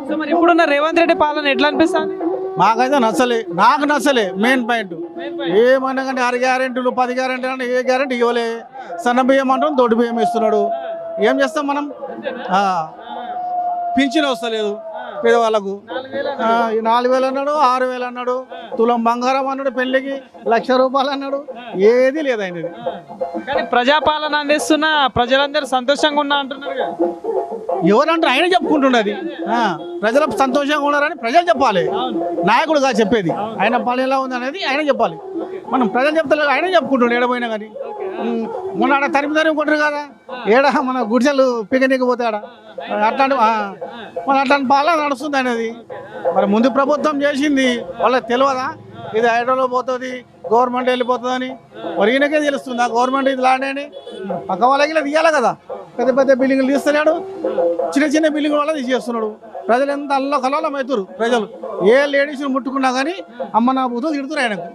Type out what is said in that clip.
So మరి ఇప్పుడున్న రేవంత్ రెడ్డి పాలన ఎట్లా అనిపిస్తుంది? మాకైతే నచ్చలే, నాకు నచ్చలే. మెయిన్ పాయింట్ ఏమన్నా కానీ 6 గ్యారెంటీలు 10 గ్యారెంటీ అంటే ఏ గ్యారెంటీ ఇవ్వలే. సన్న బియ్యం అంటాం, దొడ్డు బియ్యం ఇస్తున్నాడు. ఏం చేస్తాం మనం? పింఛన్ వస్తలేదు పేదవాళ్ళకు. 4,000 అన్నాడు, 6,000 అన్నాడు, తులం బంగారం అన్నాడు, పెళ్లికి 1,00,000 రూపాయలు అన్నాడు. ఏది లేదు ఆయనది. కానీ ప్రజాపాలన అందిస్తున్న ప్రజలందరూ సంతోషంగా ఉన్నా అంటున్నారు కదా. ఎవరంటారు? ఆయన చెప్పుకుంటున్నది. ప్రజలు సంతోషంగా ఉన్నారని ప్రజలు చెప్పాలి, నాయకుడుగా చెప్పేది. ఆయన పాలన ఎలా ఉంది అనేది ఆయన చెప్పాలి. మనం ప్రజలు చెప్తలేదు, ఆయన చెప్పుకుంటుండే ఏడపోయినా కానీ. మొన్న ఆడ తరిమి కొట్టరు కదా, ఏడ మన గుడిసెలు పికనీకి పోతాడా అట్లాంటి అట్లాంటి పాలన నడుస్తుంది అనేది. మరి ముందు ప్రభుత్వం చేసింది వాళ్ళకి తెలియదా? ఇది హైడ్రోలో పోతుంది, గవర్నమెంట్ వెళ్ళిపోతుందని. మరి ఈయనకే తెలుస్తుంది ఆ గవర్నమెంట్ ఇది లాంటి పక్క వాళ్ళకి ఇలా తీయాలి కదా. పెద్ద పెద్ద బిల్డింగ్లు తీస్తున్నాడు, చిన్న చిన్న బిల్డింగ్ వల్ల తీసేస్తున్నాడు. ప్రజలు ఎంత అల్లో కలవలం అవుతారు. ప్రజలు ఏ లేడీస్ని ముట్టుకున్నా కానీ అమ్మ నా బుద్ధులు తిడుతున్నారు ఆయనకు.